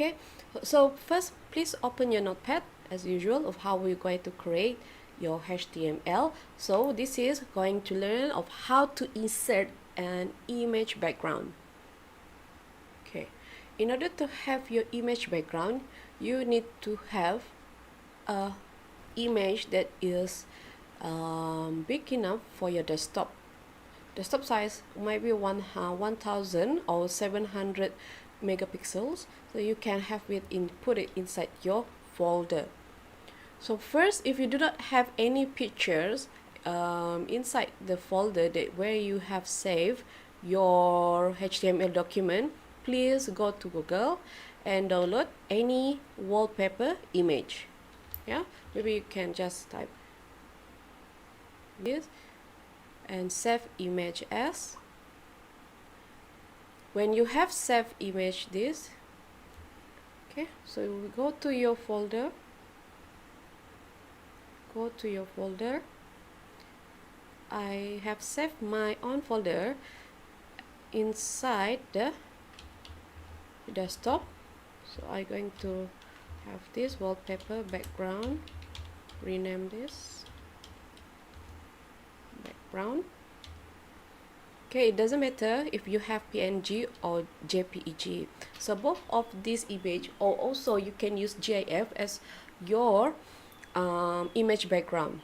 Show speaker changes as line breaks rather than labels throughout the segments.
Okay, so first please open your notepad as usual of how we're going to create your HTML. So this is going to learn of how to insert an image background. Okay, in order to have your image background, you need to have a image that is big enough for your desktop. Desktop size might be 1000 or 700 megapixels, so you can have it put it inside your folder. So first, if you do not have any pictures inside the folder that where you have saved your HTML document, please go to Google and download any wallpaper image. Yeah, maybe you can just type this and save image as. When you have saved image this, okay, so we go to your folder, I have saved my own folder inside the desktop. So I'm going to have this wallpaper background, rename this background. Okay, it doesn't matter if you have PNG or JPEG. So both of these image, or also you can use GIF as your image background.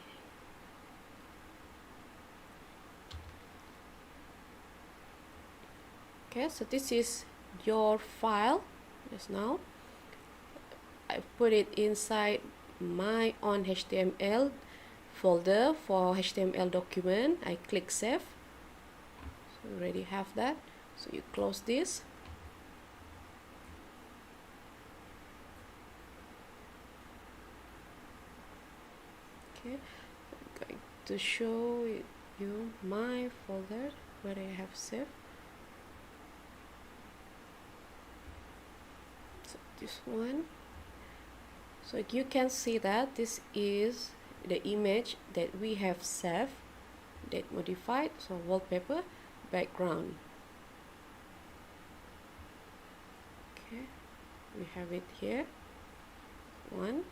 Okay, so this is your file just now. I put it inside my own HTML folder for HTML document. I click save. So you already have that. So you close this. Okay, I'm going to show you my folder where I have saved. So this one. So you can see that this is the image that we have saved, that modified. So wallpaper background. Okay, we have it here. Once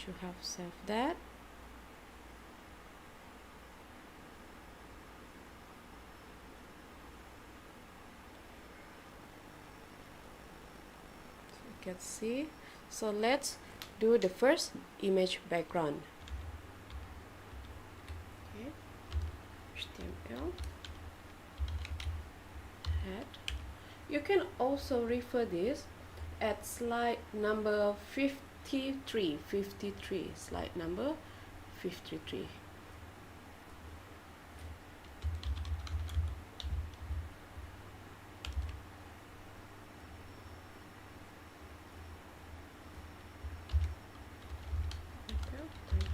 you have saved that, so you can see. So let's do the first image background. Okay, HTML head. You can also refer this at slide number 53, slide number 53.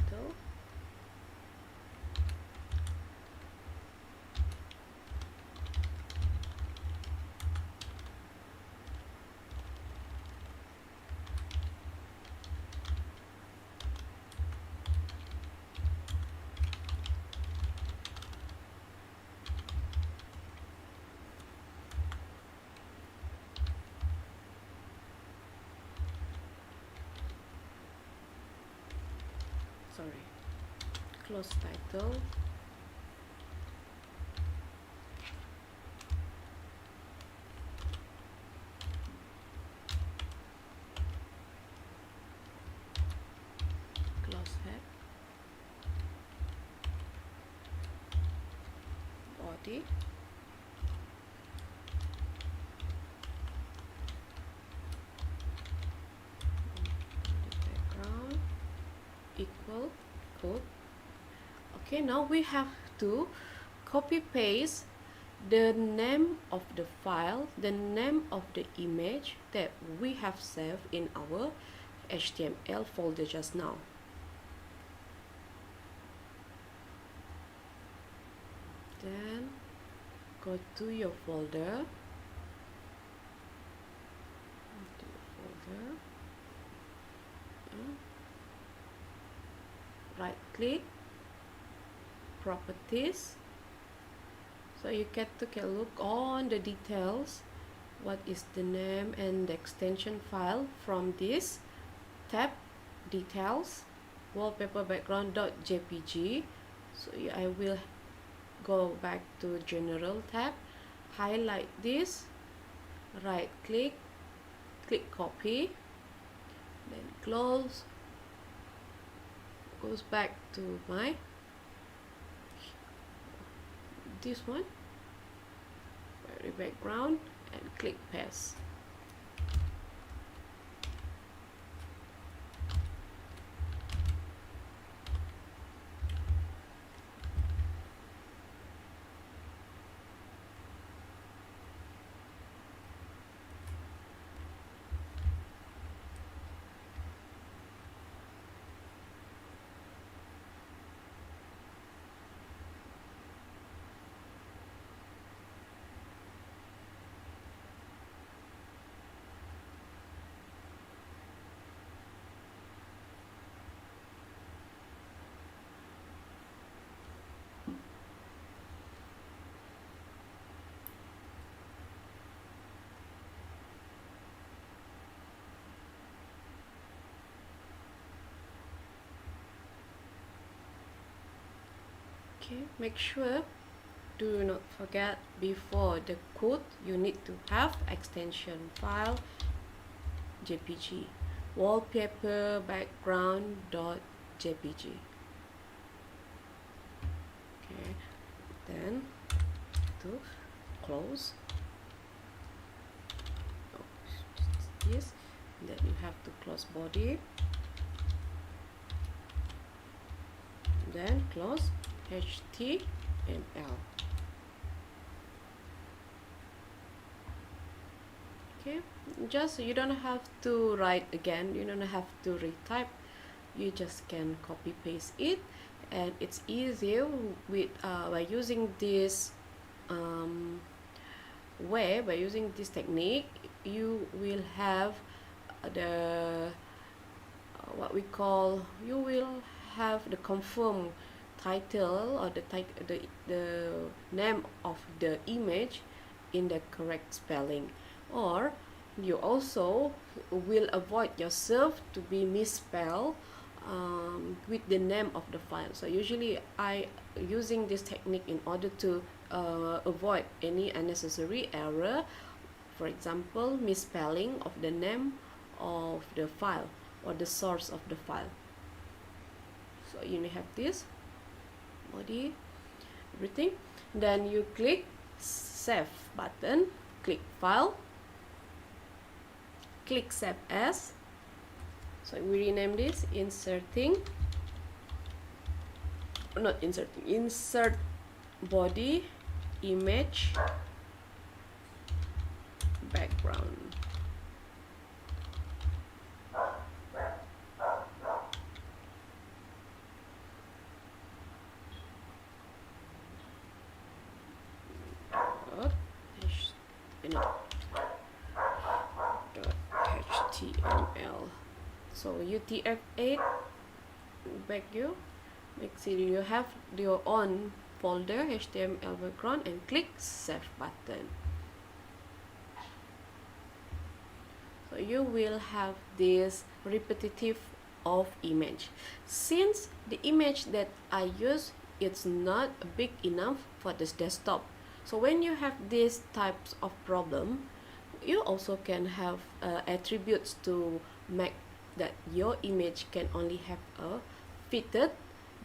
Title. Sorry, close title. Close head. Body. Background equal code. Okay, now we have to copy paste the name of the file, the name of the image that we have saved in our HTML folder just now. Then go to your folder. Right click, properties. So you get to look on the details what is the name and the extension file from this tab, details, wallpaper background.jpg. So I will go back to general tab, highlight this, right click, click copy, then close, goes back to my this one, very background, and click paste. Okay, make sure do not forget before the code you need to have extension file jpg, wallpaper background.jpg. Okay, then to close, this, then you have to close body, then close HTML. Okay, just you don't have to write again, you don't have to retype, you just can copy paste it, and it's easier with by using this way. By using this technique, you will have the what we call, you will have the confirm title or the name of the image in the correct spelling, or you also will avoid yourself to be misspelled with the name of the file. So usually I using this technique in order to avoid any unnecessary error, for example misspelling of the name of the file or the source of the file. So you have this body, everything, then you click save button, click file, click save as. So we rename this insert body image background. .html. So UTF-8 back you, make sure you have your own folder HTML background and click save button. So you will have this repetitive of image. Since the image that I use it's not big enough for this desktop, so when you have these types of problem, you also can have attributes to make that your image can only have a fitted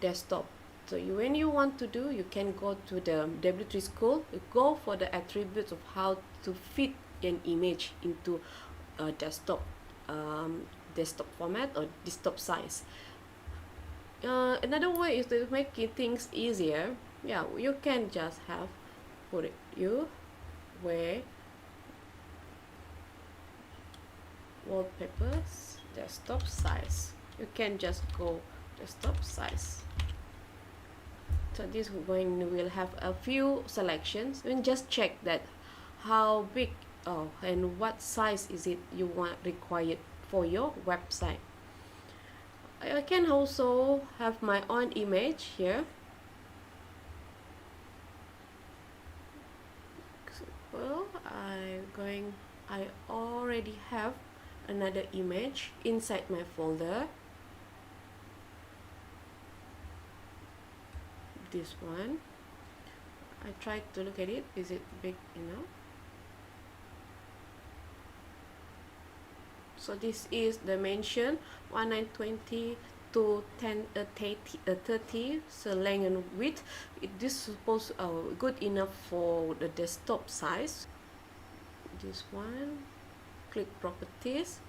desktop. So when you want to do, you can go to the W3 School, go for the attributes of how to fit an image into a desktop format or desktop size. Another way is to make things easier. Yeah, you can just have put it where wallpapers desktop size. You can just go desktop size. So this will have a few selections, and just check that how big and what size is it you want required for your website. I can also have my own image here. Well, I I already have another image inside my folder. This one, I tried to look at it. Is it big enough? So this is dimension 1920 to 30, so length and width. This is supposed good enough for the desktop size. This one, click properties,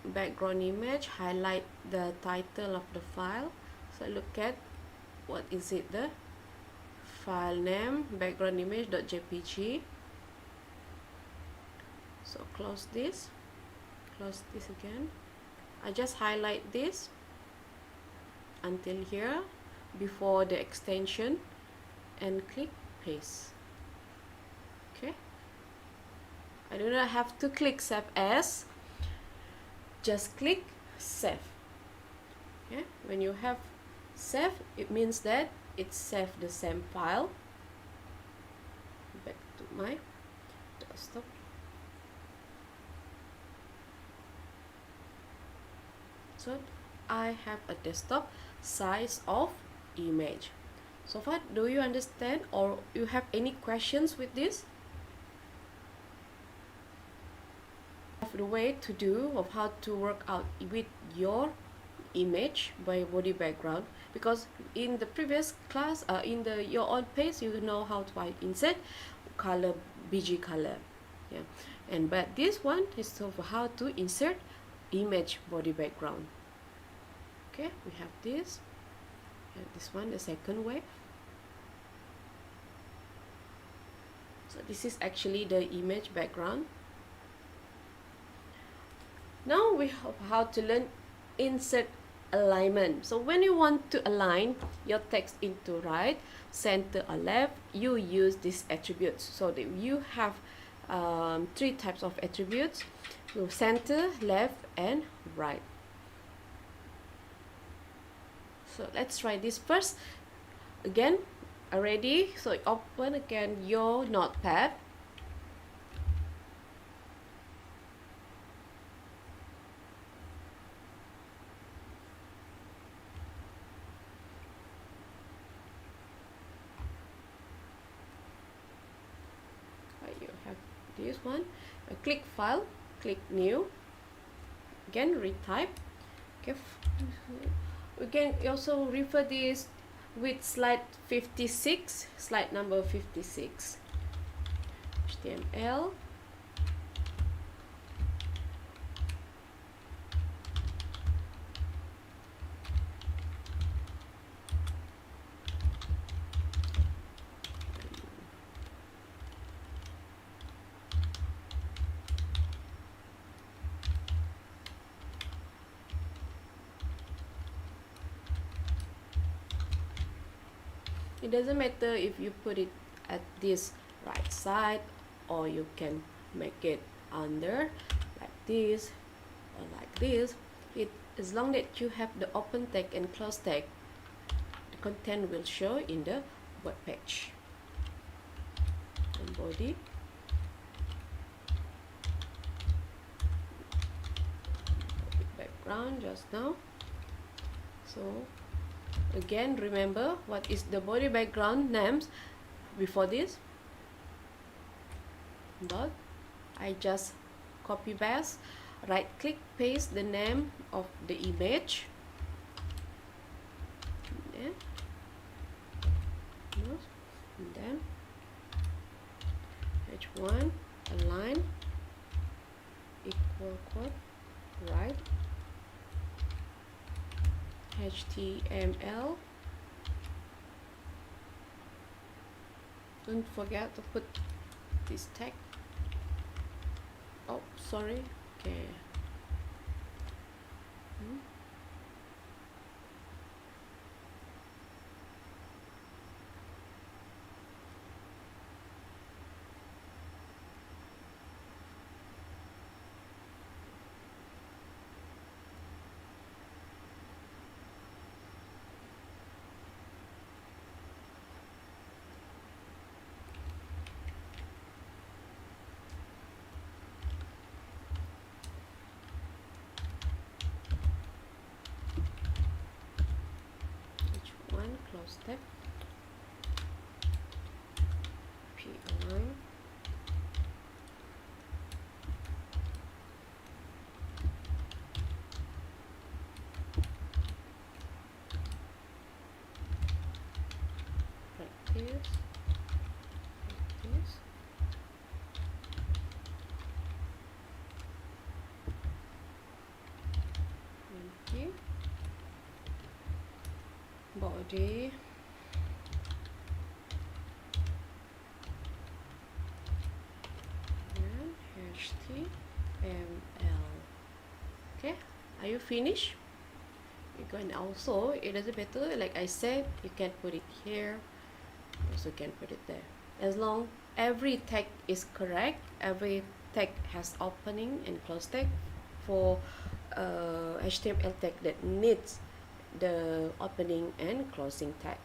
background image, highlight the title of the file. So look at what is it, the file name, background image.jpg. So close this again. I just highlight this until here before the extension and click paste. Okay, I do not have to click save as, just click save. Okay, when you have save, it means that it saved the same file. Back to my desktop. So I have a desktop size of image. So far, do you understand or you have any questions with this? The way to do of how to work out with your image by body background, because in the previous class, in your own page, you know how to insert color, BG color, yeah. But this one is of how to insert image body background. Okay, we have this, and this one, the second way. So this is actually the image background. Now we have how to learn insert alignment. So when you want to align your text into right, center, or left, you use these attributes. So that you have three types of attributes: so center, left, and right. So let's try this first. Again, already. So open again your notepad. You have this one. Click file, click new. Again, retype. Okay. We can also refer this with slide 56, slide number 56. HTML. It doesn't matter if you put it at this right side, or you can make it under like this or like this. As long that you have the open tag and close tag, the content will show in the web page. And body, background just now. So again, remember what is the body background names before this. But I just copy paste, right click, paste the name of the image. And then H1 align equal quote right, HTML. Don't forget to put this tag. Oh, sorry. Okay. close tag, p-align, like this, like this. Okay. Body, and HTML. Okay, are you finished? You can also, it doesn't matter, like I said, you can put it here, also can put it there. As long every tag is correct, every tag has opening and close tag. For HTML tag that needs the opening and closing tag.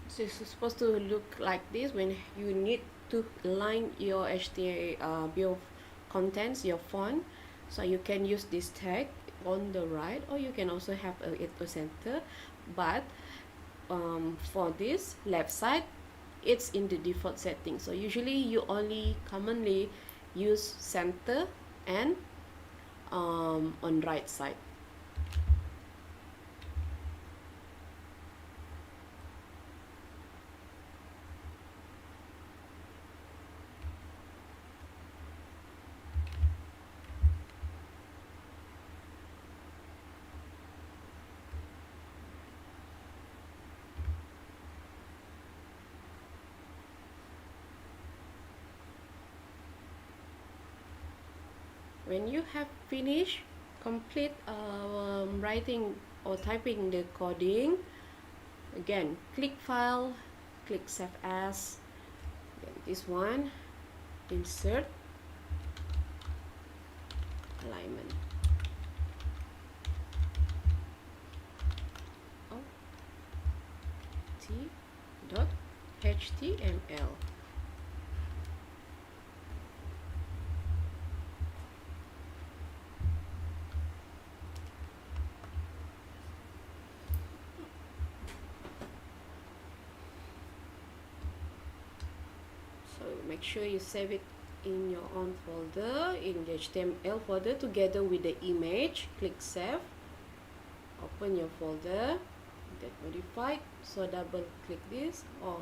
So it's supposed to look like this when you need to align your HTML, your contents, your font. So you can use this tag on the right, or you can also have it to center. But for this left side, it's in the default setting. So usually you only commonly use center and on right side. When you have finished complete writing or typing the coding, again click File, click Save As, then this one, Insert, Alignment. T.html. So make sure you save it in your own folder, in the HTML folder together with the image. Click Save, open your folder, get modified. So double click this, or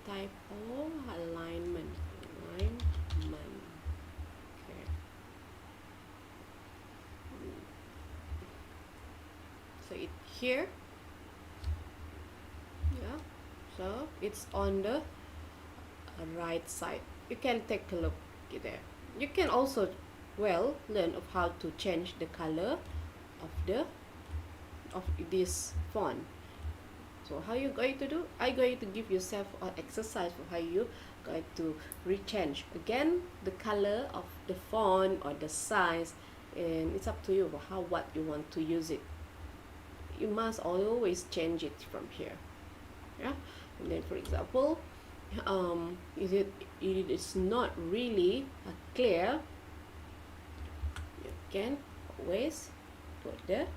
typo, alignment. Okay. So it here, yeah. So it's on the right side. You can take a look there. You can also learn of how to change the color of this font. So how you going to do? I'm going to give yourself an exercise for how you going to rechange again the color of the font or the size, and it's up to you for what you want to use it. You must always change it from here. Yeah, and then for example, if it is not really clear, you can always put the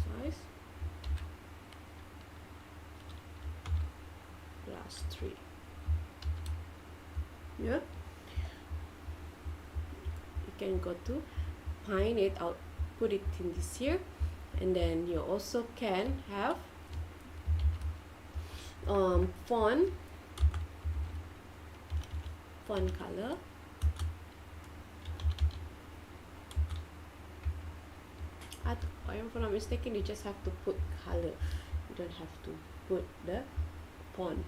size +3. Yeah, you can go to find it out, put it in this here, and then you also can have font color. If I'm not mistaken, you just have to put color. You don't have to put the font.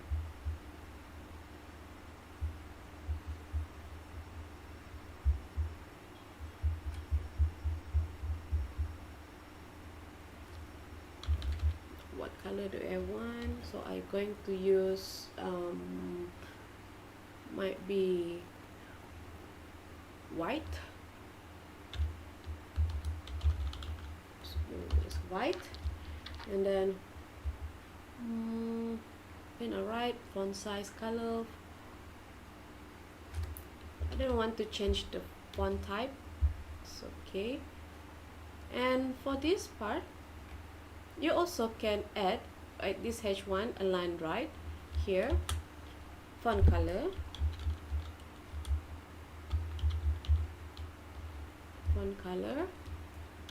What color do I want? So I'm going to use might be white. So it's white, and then then alright, font size, color. I don't want to change the font type. It's okay. And for this part, you also can add this H1 align right here, font color,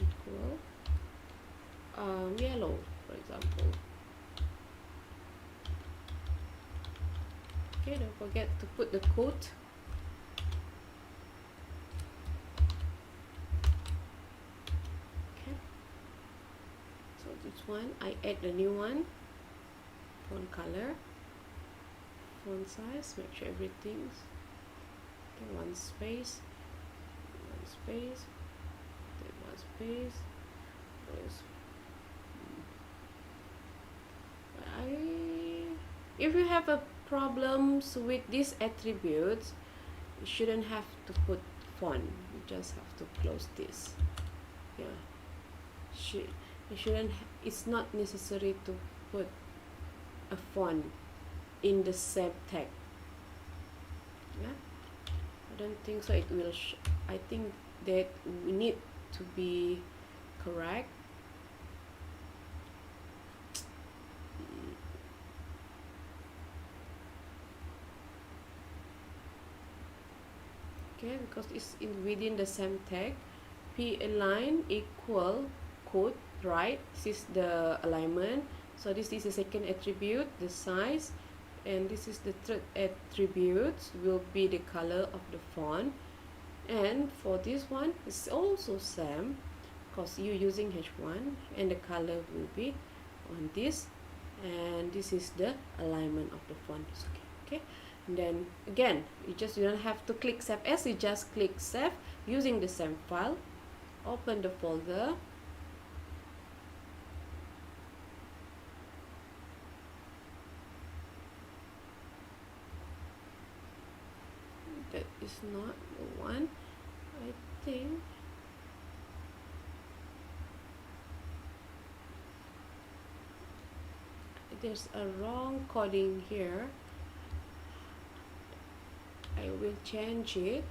equal yellow, for example. Okay, don't forget to put the quote. Okay, so this one I add a new one, font color, font size, make sure everything's okay, one space, then one space. If you have a problems with these attributes, you shouldn't have to put font. You just have to close this. Yeah, you shouldn't. It's not necessary to put a font in the same tag. Yeah, I don't think so. It will. I think that we need to be correct. Okay, because it's within the same tag. P align equal quote right. This is the alignment. So this is the second attribute, the size, and this is the third attribute, will be the color of the font. And for this one, it's also same, because you're using H1, and the color will be on this, and this is the alignment of the font. Okay. And then again, you don't have to click save as, you just click save using the same file, open the folder, that is not the one. I think there's a wrong coding here. I will change it.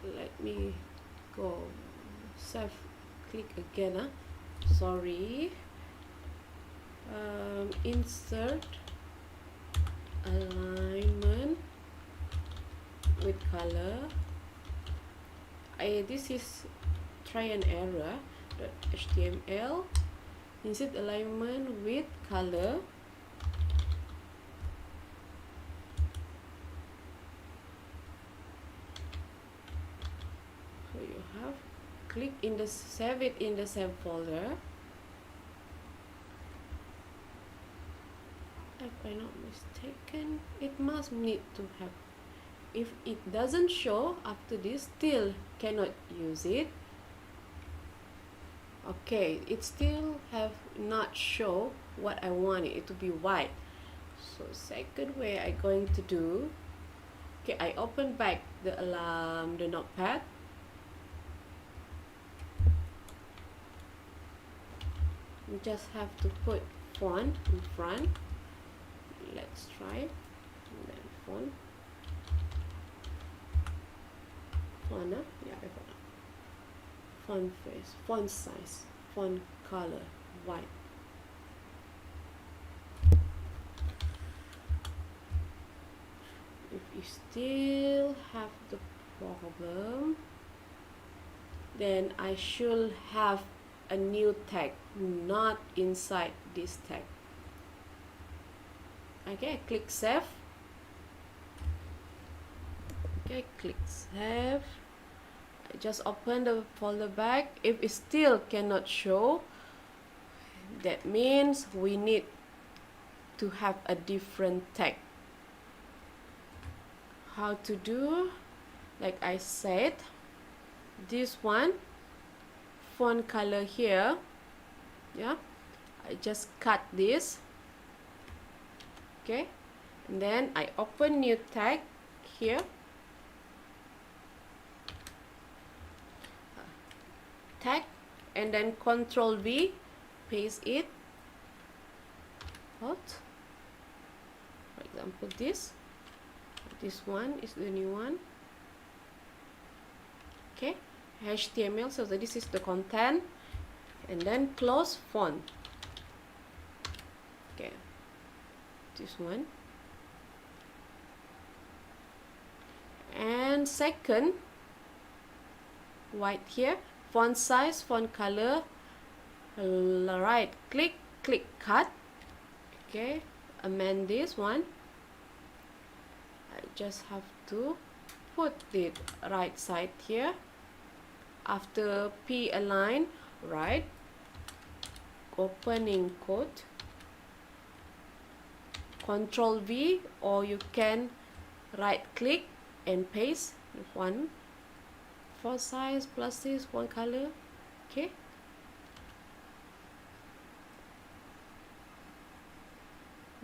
Let me go save, click again. Sorry. Insert alignment with color. This is try and error .html. Insert alignment with color. So you have click in the save it in the same folder. If I'm not mistaken, it must need to have. If it doesn't show after this, still cannot use it. Okay, it still have not show what I want it to be white. So second way I going to do, okay, I open back the notepad. You just have to put font in front. Let's try, and then font. Yeah, font face, font size, font color, white. If you still have the problem, then I should have a new tag, not inside this tag. Okay, click save. Okay, click save. I just open the folder back. If it still cannot show, that means we need to have a different tag. How to do? Like I said, this one, font color here. Yeah, I just cut this. Okay, and then I open new tag here. Tag, and then Control V, paste it. out. For example, this one is the new one. Okay, HTML, so this is the content, and then close font. Okay, this one. And second, white here, font size, font color, right click, cut. Okay, amend this one. I just have to put it right side here. After P align, right, opening quote, Control V, or you can right click and paste one font size plus this one color. Okay,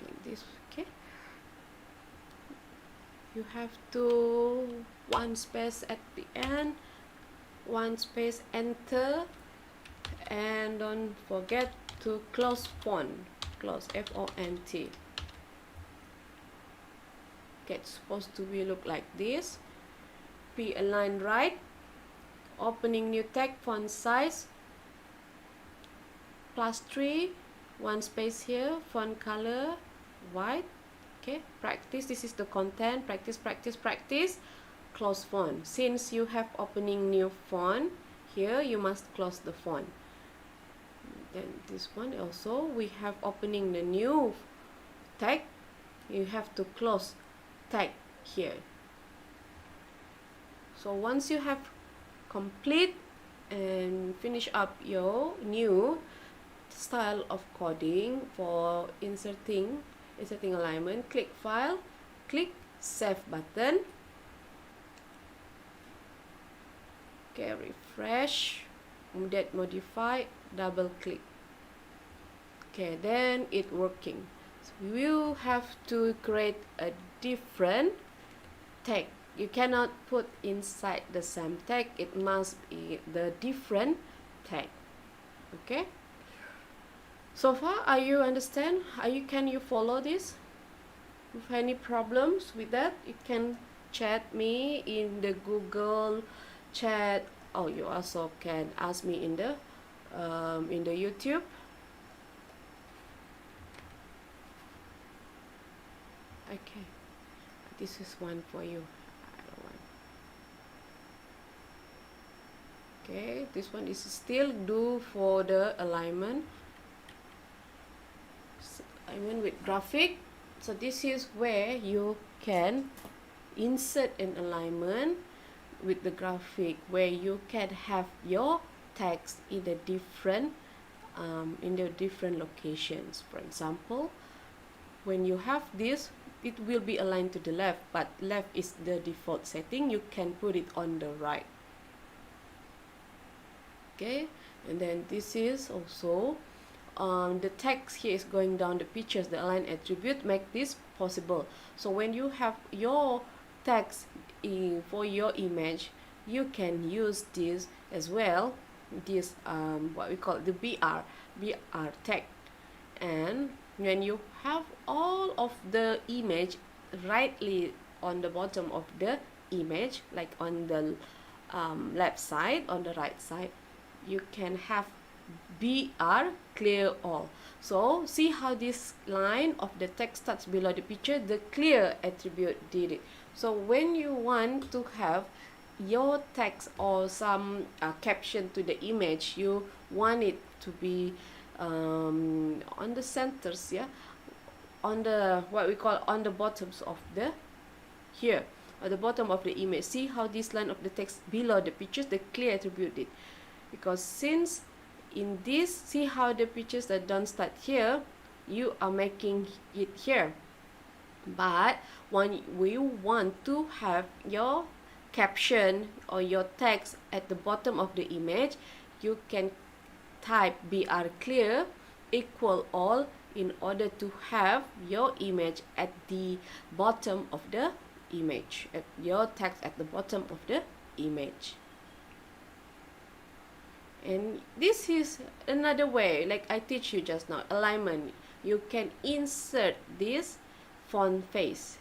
like this. Okay, you have to one space at the end, one space, enter, and don't forget to close font, close F-O-N-T. Okay, it's supposed to be look like this. P align right, opening new tag, font size +3, one space here, font color white. Okay, practice, this is the content, practice, practice, practice. Close font. Since you have opening new font here, you must close the font. Then this one also, we have opening the new tag, you have to close tag here. So once you have complete and finish up your new style of coding for inserting alignment, click file, click save button. Okay, refresh, that modify, double click. Okay, then it working. So you have to create a different tag. You cannot put inside the same tag, it must be the different tag. Okay, so far are you understand? Can you follow this? If any problems with that, you can chat me in the Google chat, or you also can ask me in the YouTube. Okay, this is one for you. Okay, this one is still do for the alignment with graphic. So this is where you can insert an alignment with the graphic, where you can have your text in the different locations. For example, when you have this, it will be aligned to the left, but left is the default setting. You can put it on the right. Okay, and then this is also the text here is going down the pictures, the align attribute make this possible. So when you have your text for your image, you can use this as well, this what we call the BR tag. And when you have all of the image rightly on the bottom of the image, like on the left side, on the right side, you can have BR clear all. So see how this line of the text starts below the picture, the clear attribute did it. So when you want to have your text or some caption to the image, you want it to be on the centers, yeah, on the what we call on the bottoms of the here, at the bottom of the image. See how this line of the text below the pictures, the clear attribute did, because since in this, see how the pictures that don't start here, you are making it here. But when we want to have your caption or your text at the bottom of the image, you can type BR clear equal all in order to have your image at the bottom of the image, at your text at the bottom of the image. And this is another way, like I teach you just now, alignment. you can insert this font face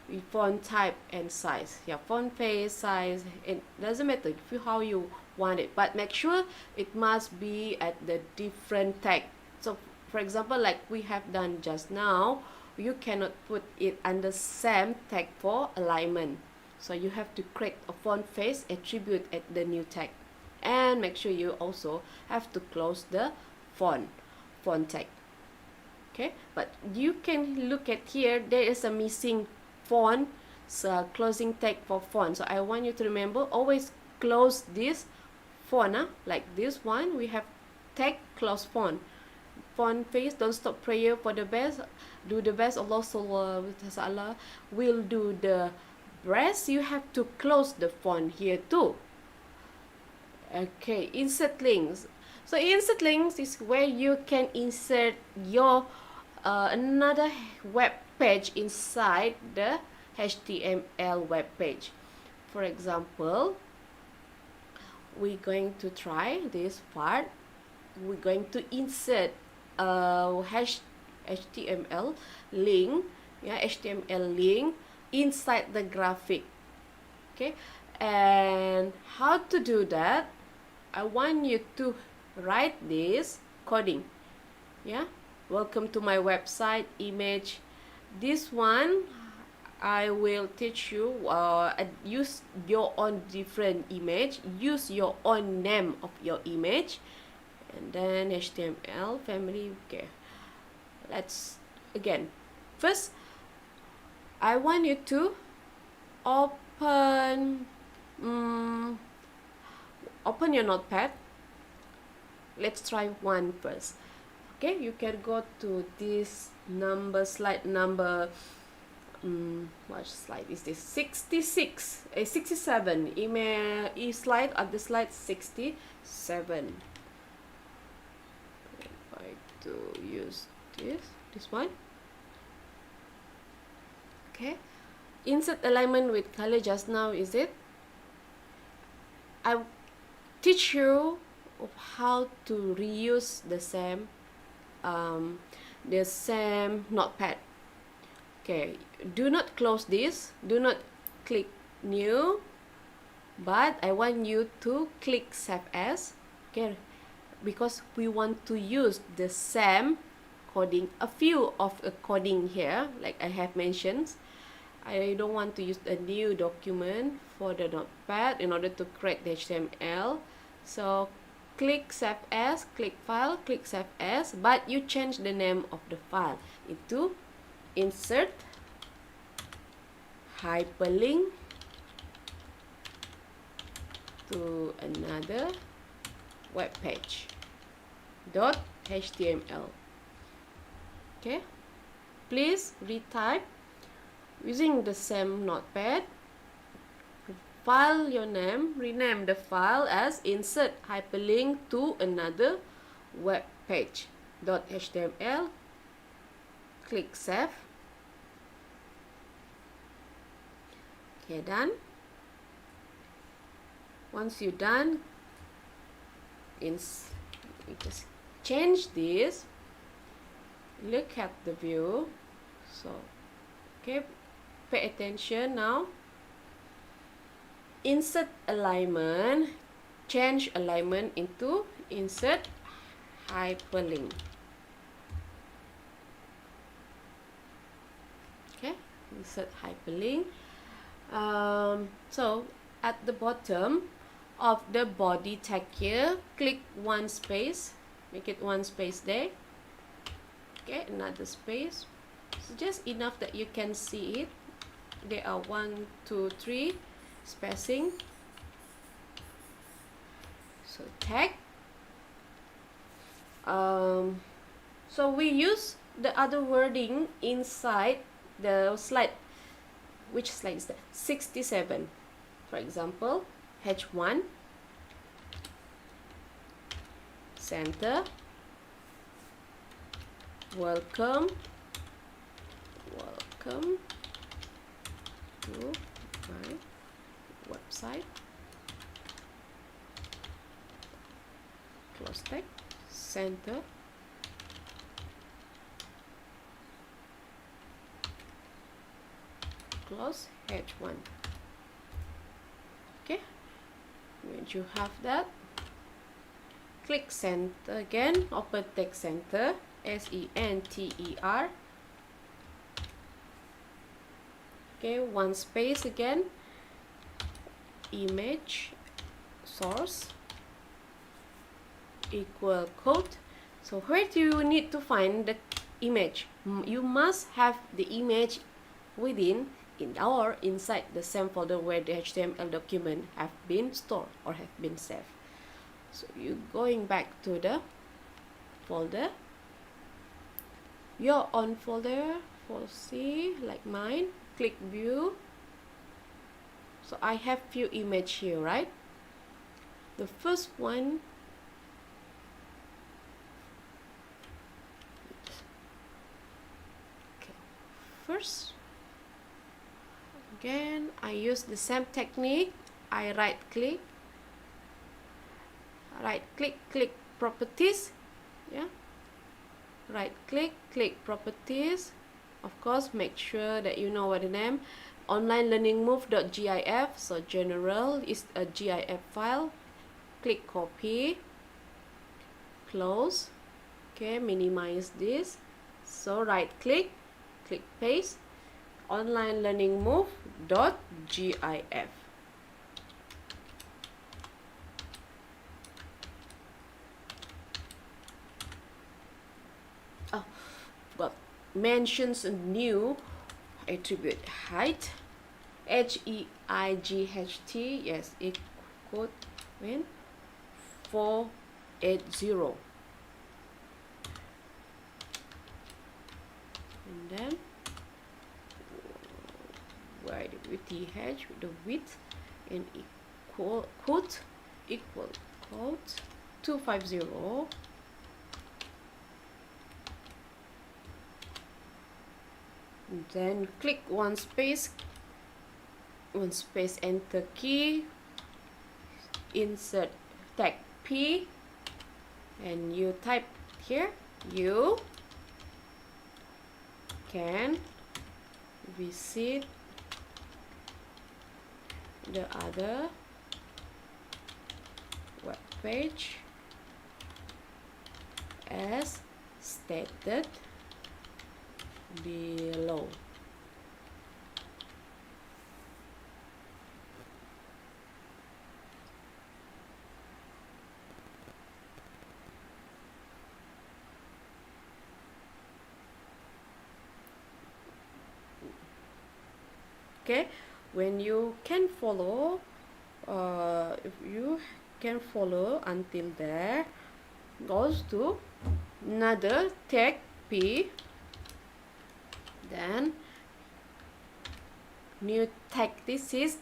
with font type and size. Yeah, font face, size, it doesn't matter if you, how you want it, but make sure it must be at the different tag. So for example, like we have done just now, you cannot put it under same tag for alignment. So you have to create a font face attribute at the new tag, and make sure you also have to close the font tag. Okay, but you can look at here, there is a missing font, so closing tag for font. So I want you to remember, always close this font, like this one, we have tag close font face. Don't stop prayer for the best, do the best. Allah will do the rest. You have to close the font here too. Okay, insert links. So insert links is where you can insert your another web page inside the HTML web page. For example, we're going to try this part. We're going to insert a HTML link, yeah, HTML link inside the graphic. Okay, and how to do that? I want you to write this coding. Yeah, welcome to my website image. This one I will teach you use your own different image, use your own name of your image, and then HTML family. Okay, let's again. First, I want you to open open your notepad. Let's try one first. Okay, you can go to this slide number what slide is this? 66, 67 email slide at the slide 67. Try to use this one. Okay, insert alignment with color just now, is it? I teach you of how to reuse the same notepad. Okay, do not close this, do not click new, but I want you to click save as. Okay, because we want to use the same coding, a few of a coding here, like I have mentioned. I don't want to use a new document for the notepad in order to create the HTML. So click save as, click file, click save as, but you change the name of the file into insert hyperlink to another web page .html. Okay, please retype using the same notepad. File your name, rename the file as insert hyperlink to another web page .html. Click save. Okay, done. Once you're done, you just change this. Look at the view. So, okay, pay attention now. Insert alignment, change alignment into insert hyperlink. Okay, insert hyperlink. So at the bottom of the body tag here, click one space, make it one space there. Okay, another space. So just enough that you can see it. There are 1, 2, 3 spacing. So tag. So we use the other wording inside the slide. Which slide is that? 67. For example, H1 center. Welcome to my website. Close tag, center. close H1. Okay, when you have that, click center again, open text center, center. Okay, one space again, image source equal code. So where do you need to find the image? You must have the image within or inside the same folder where the HTML document have been stored or have been saved. So you going back to the folder, your own folder for C, like mine, click view. So I have few image here, right? The first one, okay, first again I use the same technique. I right click, click properties, yeah, right click, click properties. Of course, make sure that you know what the name, online learning move.gif. So general is a GIF file. Click copy, close. Okay, minimize this. So right click, click paste, online learning move.gif. Oh, well, mentions a new attribute height, height, yes, equal when 480, and then why the width with the width and equal quote 250. Then click one space, enter key, insert tag P, and you type here, you can visit the other web page as stated below. Okay, when you can follow, if you can follow until there, goes to another tag P, then new tag. This is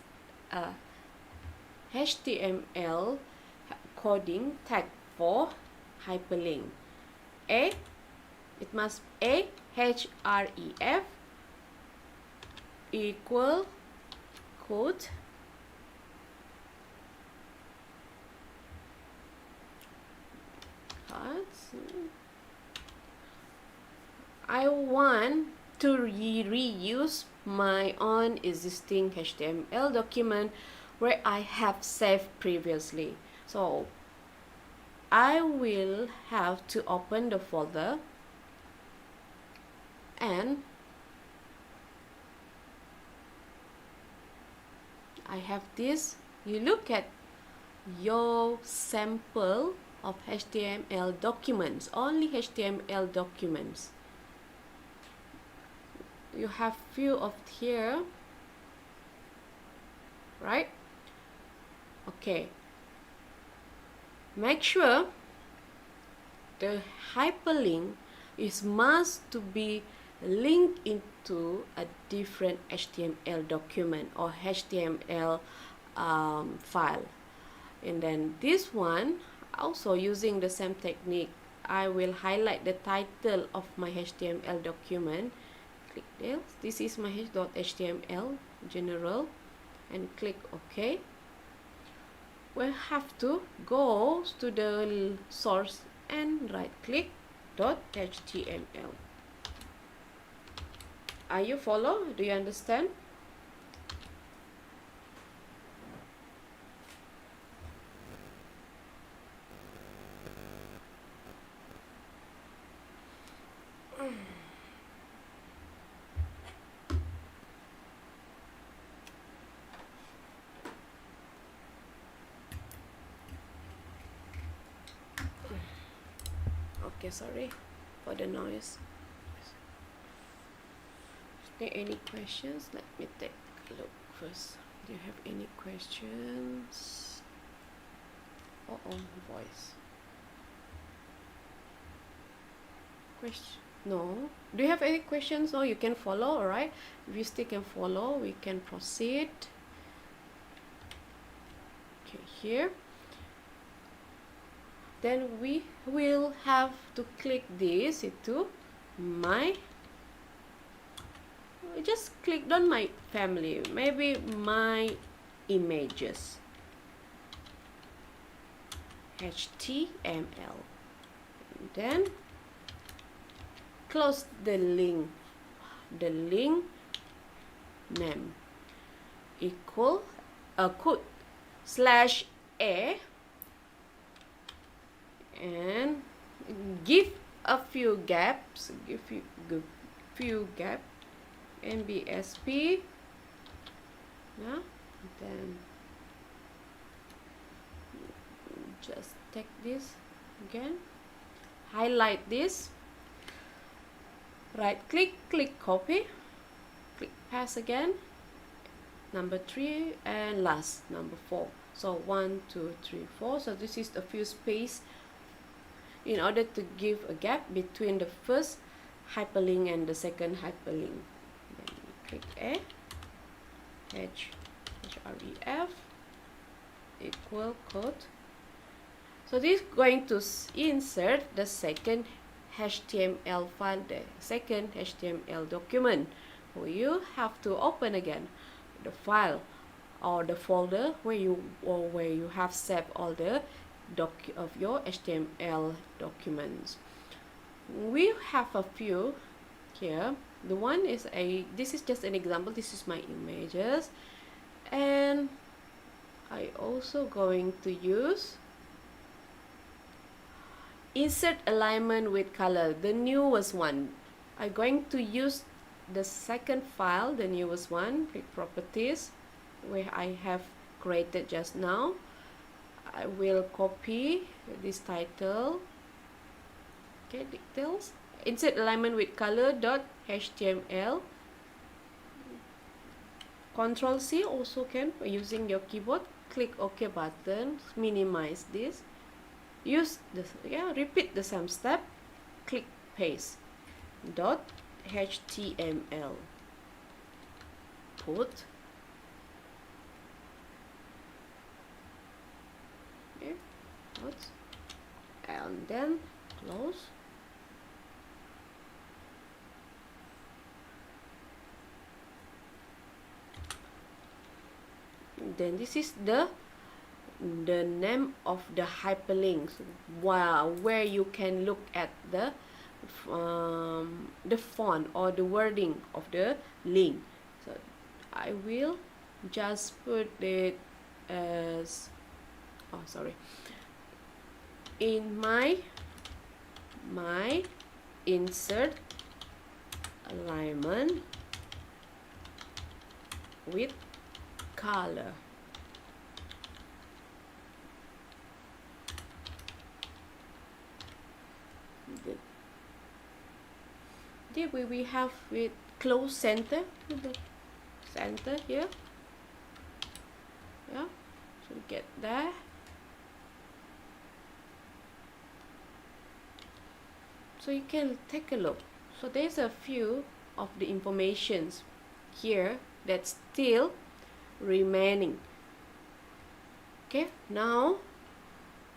a HTML coding tag for hyperlink. It must href equal code I want to reuse my own existing HTML document where I have saved previously. So I will have to open the folder and I have this. You look at your sample of HTML documents, only HTML documents. You have few of here, right? Okay. Make sure the hyperlink is must to be linked into a different HTML document or HTML file. And then this one, also using the same technique, I will highlight the title of my HTML document. Click this. This is my h.html general, and click OK. We have to go to the source and right click .html. Are you follow? Do you understand? Okay, sorry for the noise. Is there any questions? Let me take a look first. Do you have any questions? Voice. Question? No. Do you have any questions? Or you can follow, alright? If you still can follow, we can proceed. Okay, here. Then we will have to click this into my, just click on my family, maybe my images, HTML, and then close the link name equal code /a, and give a few gaps, NBSP, yeah, then just take this again, highlight this, right click, click copy, click paste again, number 3, and last number 4. So 1, 2, 3, 4. So this is a few space in order to give a gap between the first hyperlink and the second hyperlink. Then click A, href equal code. So this is going to insert the second HTML file, the second HTML document. So you have to open again the file or the folder where you have saved all the of your HTML documents. We have a few here. The one is this is just an example. This is my images, and I also going to use insert alignment with color, the newest one. I'm going to use the second file, the newest one, click properties, where I have created just now. I will copy this title, okay, details, insert alignment with color dot html, Control C also can using your keyboard, click OK button, minimize this, use this, repeat the same step, click paste dot html, put, okay, put, and then close. Then this is the name of the hyperlinks, where you can look at the font or the wording of the link. So I will just put it as, in my insert alignment with color. There we have with close center, the center here, yeah, so get there. So you can take a look. So there's a few of the informations here that's still remaining. Okay, now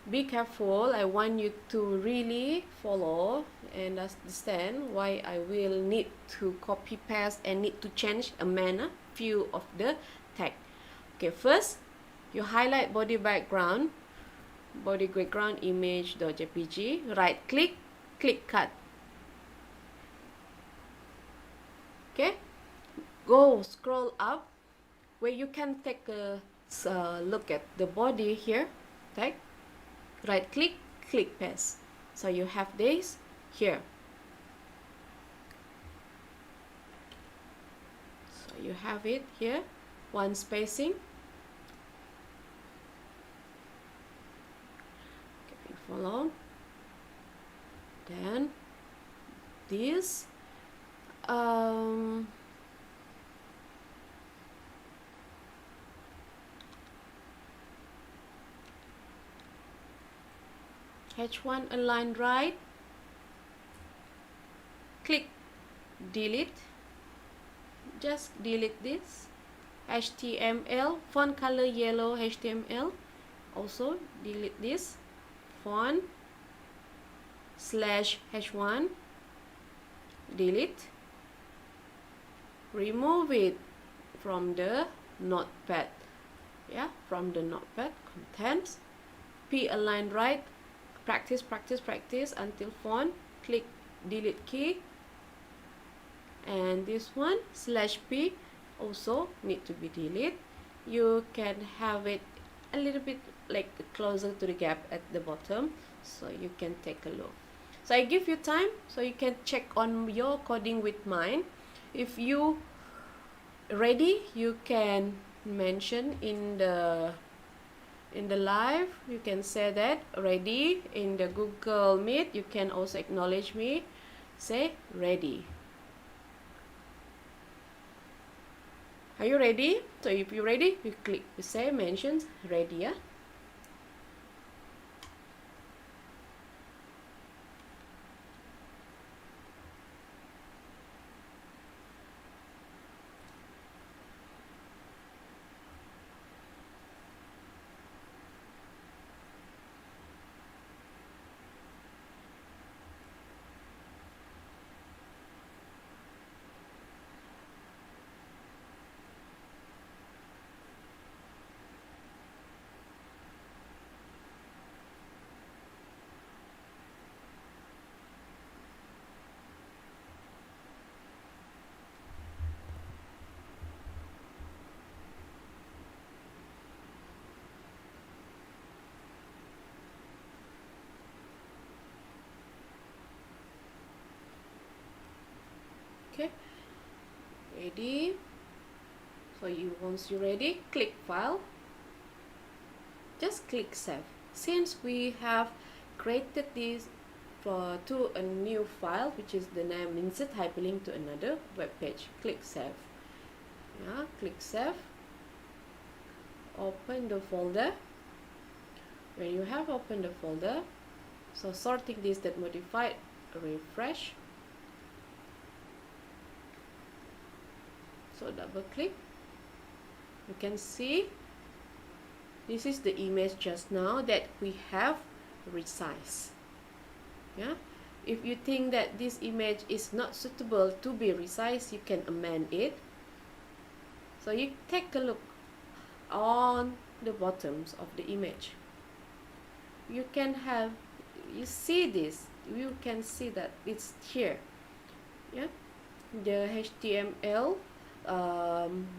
be careful. I want you to really follow and understand why I will need to copy paste and need to change a few of the tag. Okay, first you highlight body background image.jpg, right click, click cut. Okay, go scroll up where you can take a look at the body here, tag, right click, click paste. So you have this here. So you have it here, one spacing. Okay, follow. Then this H1 align right, click delete, just delete this. HTML, font color yellow HTML, also delete this. Font /H1, delete. Remove it from the notepad, from the notepad. Contents, P align right, practice until font, click delete key, and this one /P also need to be deleted. You can have it a little bit like closer to the gap at the bottom, so you can take a look. So I give you time so you can check on your coding with mine. If you ready, you can mention in the live, you can say that ready. In the Google Meet, you can also acknowledge me, say ready. Are you ready? So if you're ready, you click, you say mentions ready, yeah? Okay, ready. So once you're ready, click file, just click save. Since we have created this to a new file, which is the name insert hyperlink to another web page, click save. Click save, open the folder. When you have opened the folder, so sorting this that modified, refresh. So double click, you can see this is the image just now that we have resized. If you think that this image is not suitable to be resized, you can amend it. So you take a look on the bottoms of the image. You can have, you see this, you can see that it's here. The HTML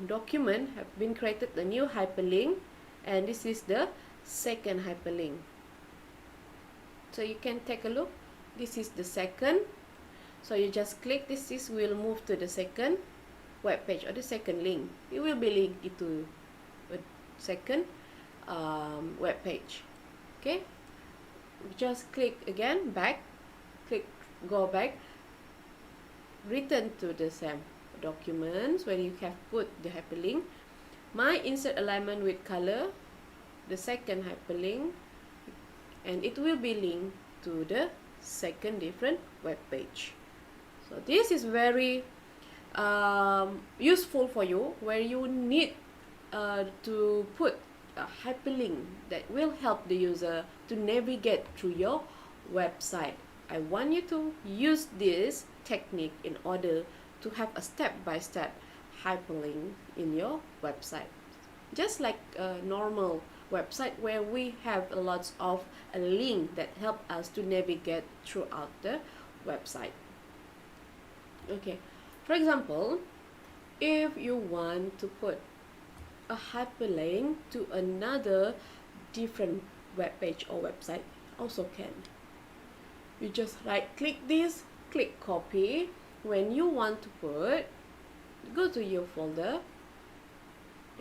document have been created a new hyperlink, and this is the second hyperlink. So you can take a look, this is the second. So you just click this, will move to the second web page or the second link. It will be linked to a second web page. Okay, just click again, back, click, go back, return to the same documents where you have put the hyperlink. My insert alignment with color, the second hyperlink, and it will be linked to the second different web page. So this is very useful for you, where you need to put a hyperlink that will help the user to navigate through your website. I want you to use this technique in order to have a step-by-step hyperlink in your website, just like a normal website where we have lots of a link that help us to navigate throughout the website. Okay, for example, if you want to put a hyperlink to another different web page or website, also can. You just right click this, click copy. When you want to put, go to your folder,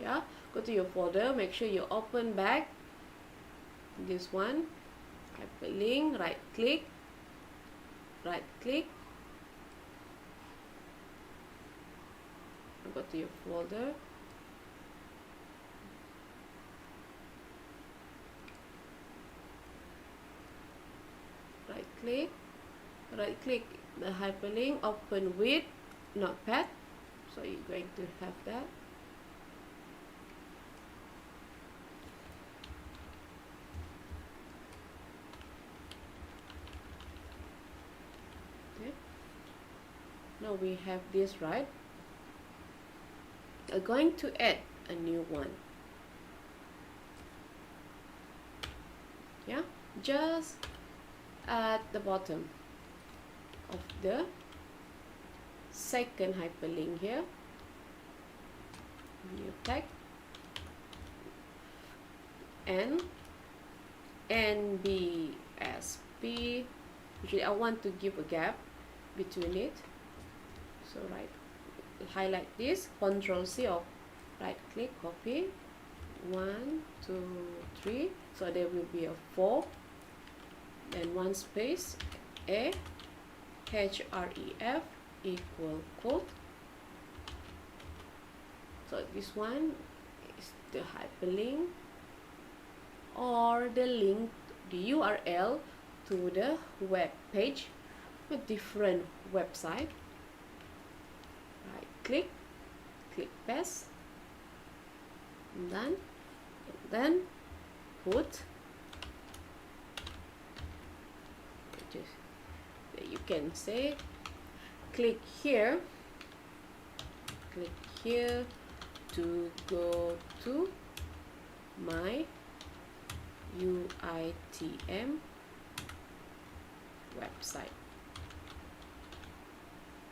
go to your folder, make sure you open back this one, hyperlink, right click, right click, go to your folder, right click the hyperlink, open with Notepad. So you're going to have that. Okay. Now we have this, right? I'm going to add a new one. Yeah, just at the bottom of the second hyperlink here, new tag N NBSP. Usually I want to give a gap between it, so highlight this, Control C, or right click, copy 1 2 3, so there will be a 4, then one space, a href equal quote. So this one is the hyperlink or the link, the URL to the web page, a different website. Right click, paste, and then put, you can say click here to go to my UITM website.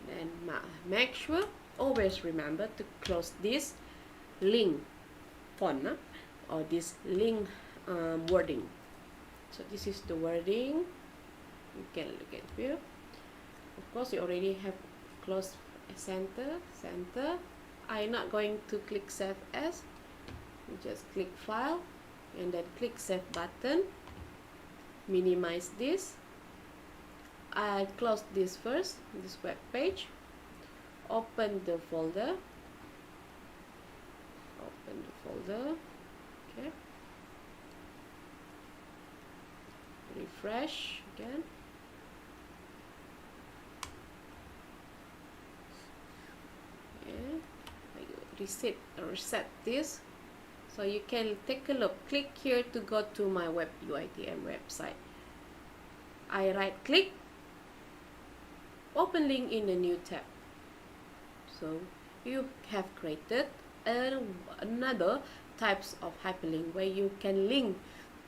Then make sure, always remember to close this link font or this link wording. So this is the wording. You can look at here. Of course, you already have closed center. I'm not going to click save as. You just click file and then click save button. Minimize this. I close this first, this web page. Open the folder. Okay. Refresh again. Reset this, so you can take a look. Click here to go to my web UITM website. I right click, open link in a new tab. So you have created another types of hyperlink where you can link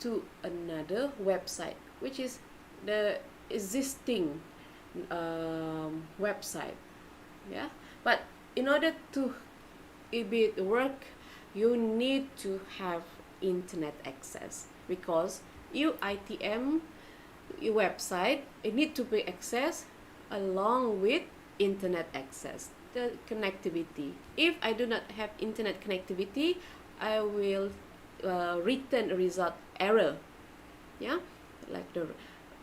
to another website, which is the existing website. Yeah, but in order to it work, you need to have internet access, because UITM website, it need to be accessed along with internet access, the connectivity. If I do not have internet connectivity, I will return a result error. Yeah, like the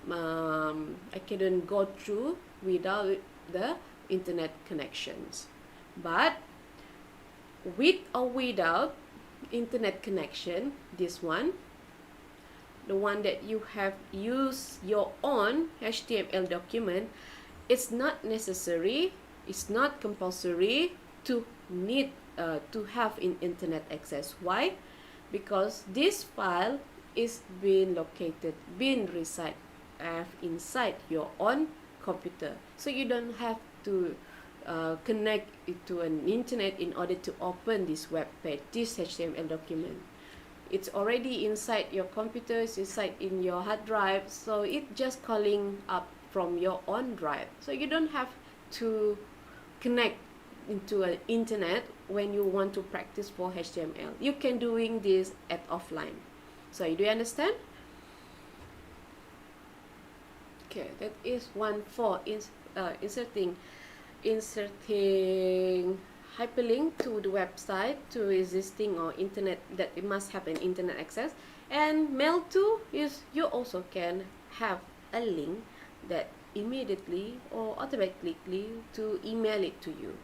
I couldn't go through without the internet connections. But with or without internet connection, this one, the one that you have used your own HTML document, it's not necessary, it's not compulsory to need to have internet access. Why? Because this file is being reside inside your own computer, so you don't have to connect it to an internet in order to open this web page, this HTML document. It's already inside your computer, it's inside in your hard drive, so it just calling up from your own drive. So you don't have to connect into an internet when you want to practice for HTML. You can doing this at offline. So do you understand? Okay, that is one for inserting hyperlink to the website, to existing or internet, that it must have an internet access. And mail to is, you also can have a link that immediately or automatically to email it to you.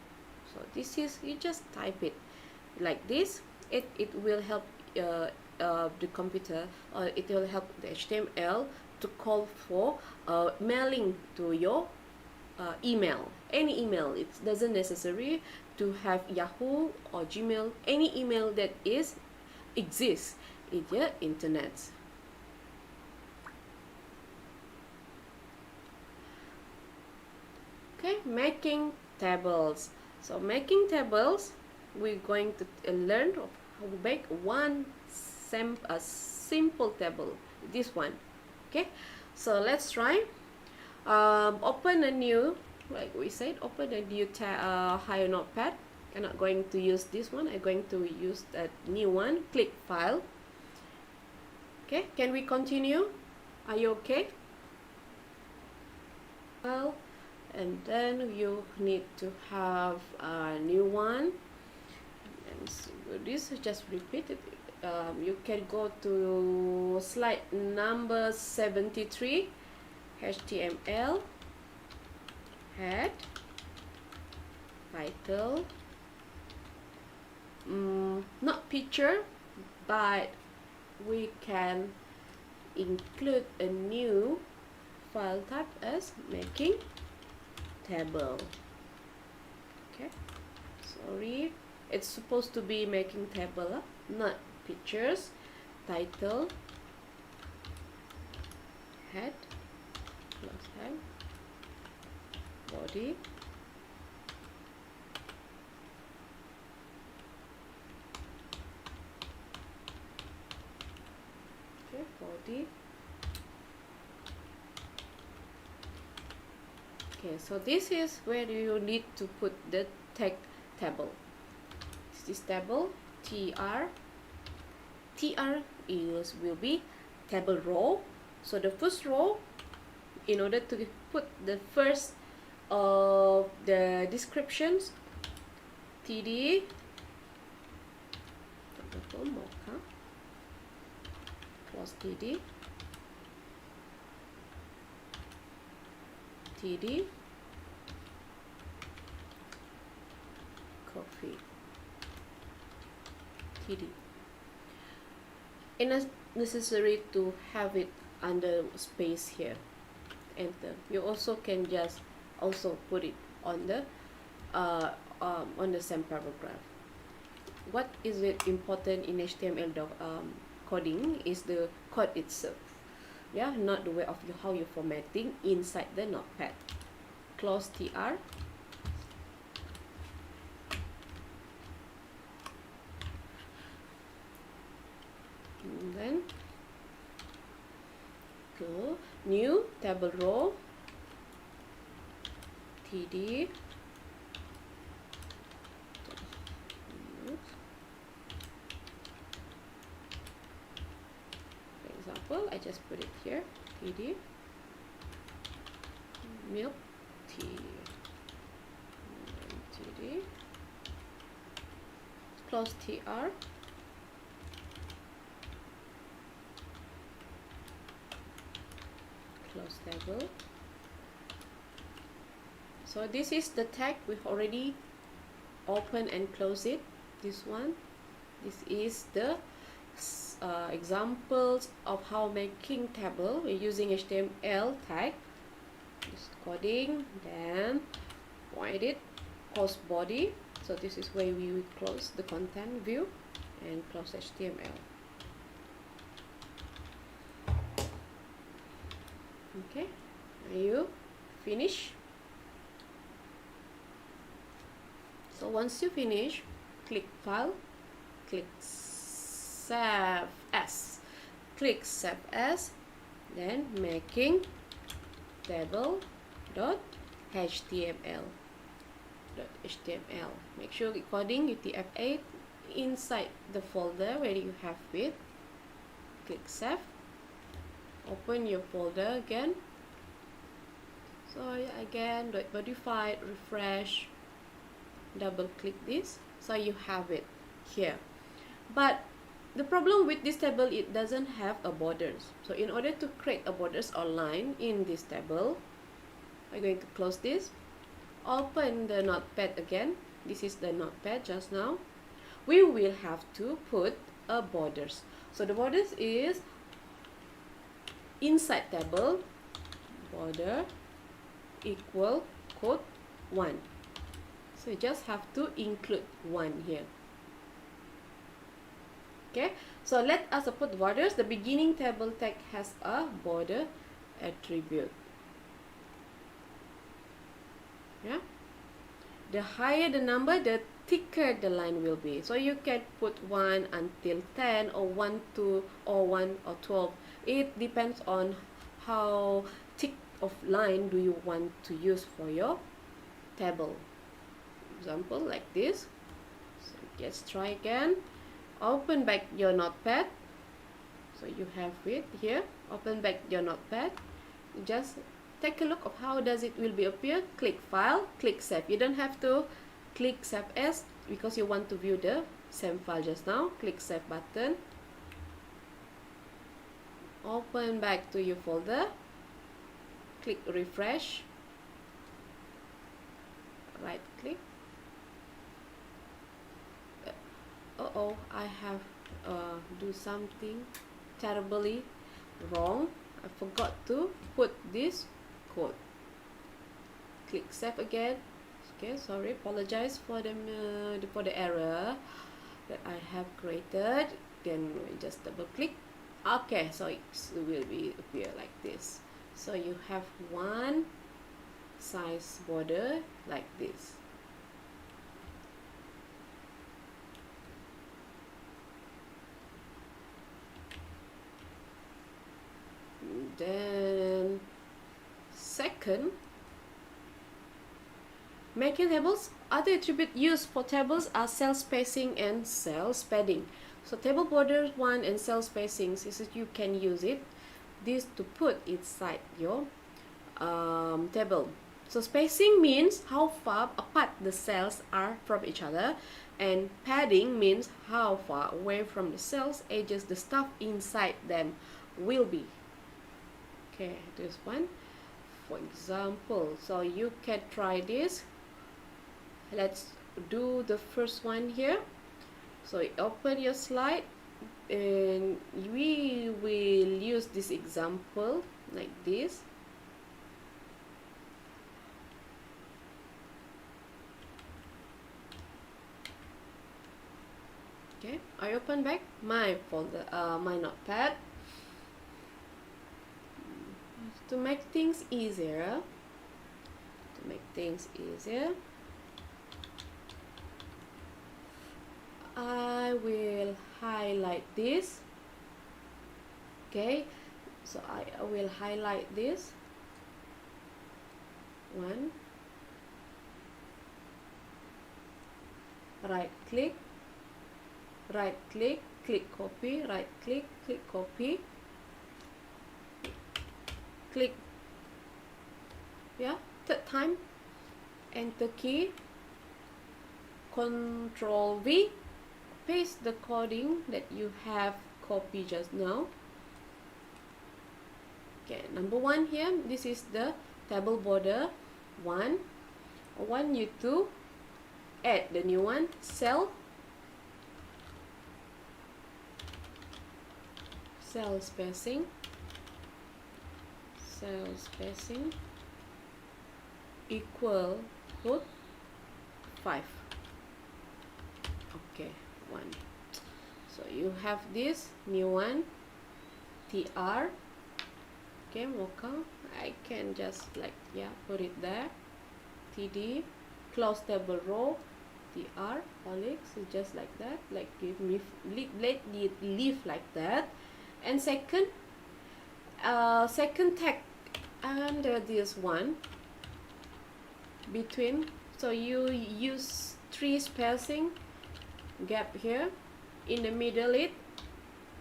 So this is, you just type it like this. It will help the computer, or it will help the HTML to call for mailing to your email, any email. It doesn't necessary to have Yahoo or Gmail, any email that exists in the internet. Okay, making tables. So making tables, we're going to learn of how to make a simple table. This one. Okay, so let's try. Open a new, like we said, open a new higher notepad. I'm not going to use this one. I'm going to use that new one. Click File. Okay, can we continue? Are you okay? Well, and then you need to have a new one. And so this is just repeat it. You can go to slide number 73. HTML, head, title, not picture, but we can include a new file type as making table. Okay, sorry, it's supposed to be making table, not pictures. Title, head, plus head, body, okay, body. Okay, so this is where you need to put the tag table. This table, tr will be table row. So the first row, in order to put the first of the descriptions, td plus td coffee, td. It is necessary to have it under space here. Enter. You also can just also put it on the same paragraph. What is it important in HTML coding is the code itself, yeah, not the way of how you're formatting inside the notepad. Close tr. And then go new table row, td, for example, I just put it here, td, milk tea, td, close tr, close table. So this is the tag. We've already open and close it. This one, this is the examples of how making table. We're using HTML tag, just coding, then point it, close body. So this is where we will close the content view and close HTML. Okay, are you finish? So once you finish, click File, click Save As, click Save As, then making table.html. Make sure recording UTF-8 inside the folder where you have it. Click Save. Open your folder again. So again, modify, refresh, double click this, so you have it here. But the problem with this table, it doesn't have a borders. So in order to create a borders online in this table, I'm going to close this. Open the notepad again. This is the notepad just now. We will have to put a borders. So the borders is inside table border equal quote 1. So you just have to include 1 here. Okay, so let us put borders. The beginning table tag has a border attribute. Yeah, the higher the number, the thicker the line will be. So you can put 1 until 10 or 1 to or 1 or 12. It depends on how thick of line do you want to use for your table. Example like this. So let's try again. Open back your notepad. So you have it here. Open back your notepad. Just take a look of how does it will be appear. Click file, click save. You don't have to click save as because you want to view the same file just now. Click save button. Open back to your folder. Click refresh. Right click. I have do something terribly wrong. I forgot to put this code. Click save again. Okay, sorry, apologize for the error that I have created. Then we just double click. Okay, so it will be appear like this. So you have one size border like this. Then second, making tables. Other attributes used for tables are cell spacing and cell padding. So table borders 1 and cell spacing, is you can use it this to put inside your table. So spacing means how far apart the cells are from each other, and padding means how far away from the cells edges the stuff inside them will be. Okay, this one for example. So you can try this. Let's do the first one here. So open your slide and we will use this example like this. Okay, I open back my folder, my notepad. To make things easier, I will highlight this. Okay, so I will highlight this one. Right click, click copy, right click, click copy, click, yeah, third time, enter key, Control V, paste the coding that you have copied just now. Okay, number 1 here, this is the table border 1. I want you to add the new one, cell spacing, equal to 5. Okay, 1. So you have this new one, TR. Okay, mocha. I can just like, yeah, put it there. TD, close table row, TR, Alex, just like that. Like give me, let it leave like that. And second tag under this one between. So you use 3 spacing gap here. In the middle it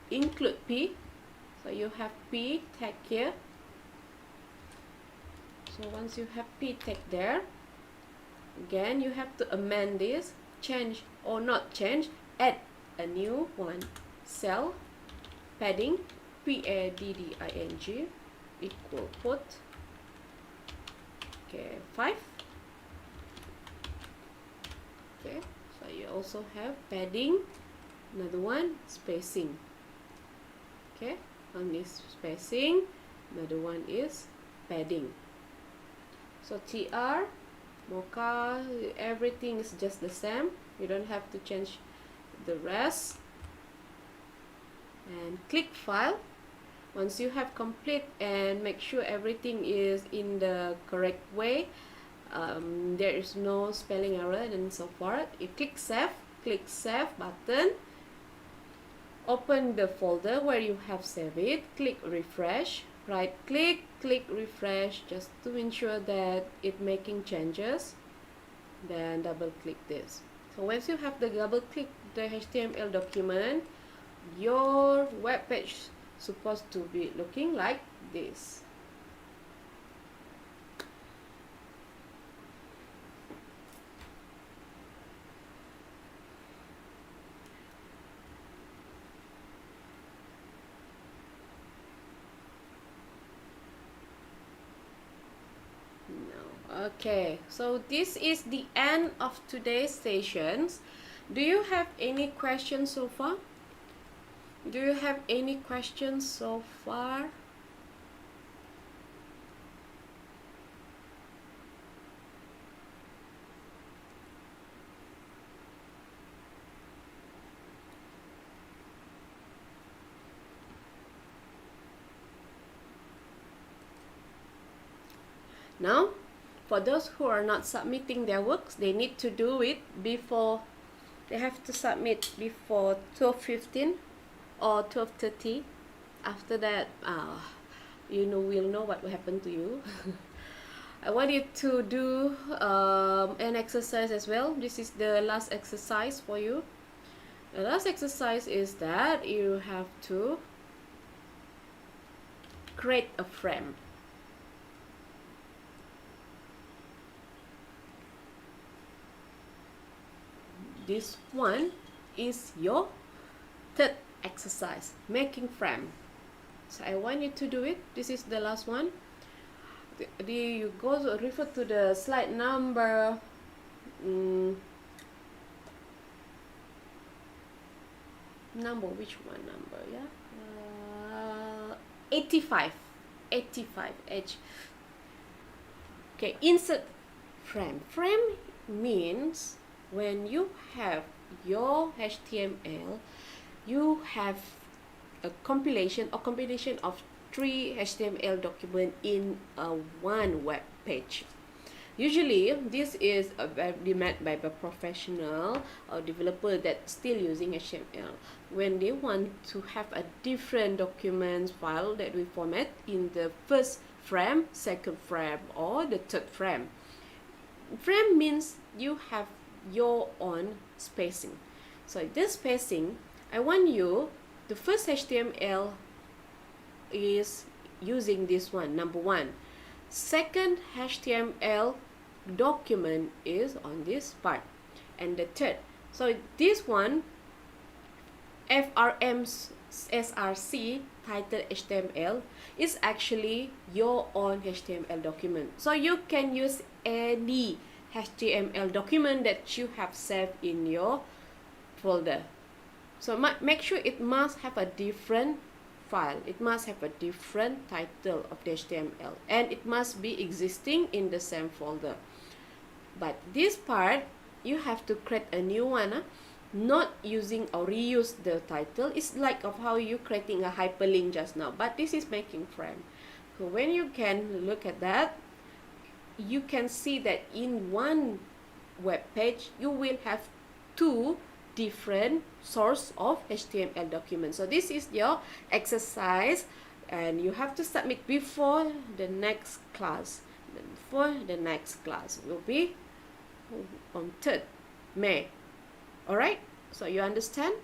include P. So you have P tag here. So once you have P tag there, again you have to amend this, change or not change, add a new one, cell padding, padding equal put Okay, 5. Okay, so you also have padding, another one spacing. Okay, one is spacing, another one is padding. So TR, Mocha, everything is just the same. You don't have to change the rest. And click file. Once you have complete and make sure everything is in the correct way, there is no spelling error and so forth, you click save button, open the folder where you have saved it, click refresh, right click, click refresh just to ensure that it making changes, then double click this. So once you have the double click the HTML document, your web page supposed to be looking like this. No. Okay, so this is the end of today's sessions. Do you have any questions so far? Do you have any questions so far? Now, for those who are not submitting their works, they need to do it before, they have to submit before 12:15 or 12:30. After that, you know, we'll know what will happen to you. I want you to do an exercise as well. This is the last exercise for you. The last exercise is that you have to create a frame. This one is your third exercise, making frame. So I want you to do it. This is the last one. You go to refer to the slide number 85 H. Okay, insert frame. Frame means when you have your HTML, you have a compilation or combination of 3 HTML documents in one web page. Usually, this is made by a professional or developer that's still using HTML. When they want to have a different document file that we format in the first frame, second frame, or the third frame. Frame means you have your own spacing. So this spacing, I want you, the first HTML is using this one, number 1. Second HTML document is on this part, and the third. So this one, FRM's SRC title HTML is actually your own HTML document. So you can use any HTML document that you have saved in your folder. So make sure it must have a different file. It must have a different title of the HTML, and it must be existing in the same folder. But this part, you have to create a new one, not using or reuse the title. It's like of how you creating a hyperlink just now, but this is making frame. So when you can look at that, you can see that in one web page you will have 2 different source of HTML documents. So this is your exercise, and you have to submit before the next class. Before the next class will be on 3rd May. Alright, so you understand?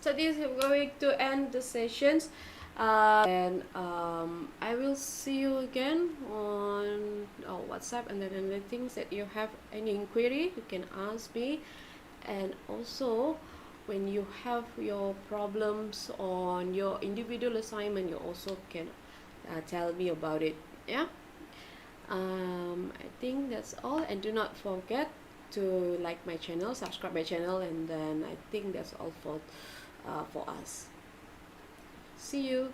So this is going to end the sessions, and I will see you again on WhatsApp, and then the things that you have any inquiry you can ask me. And also when you have your problems on your individual assignment, you also can tell me about it. Yeah. I think that's all, and do not forget to like my channel, subscribe my channel, and then I think that's all for us. See you.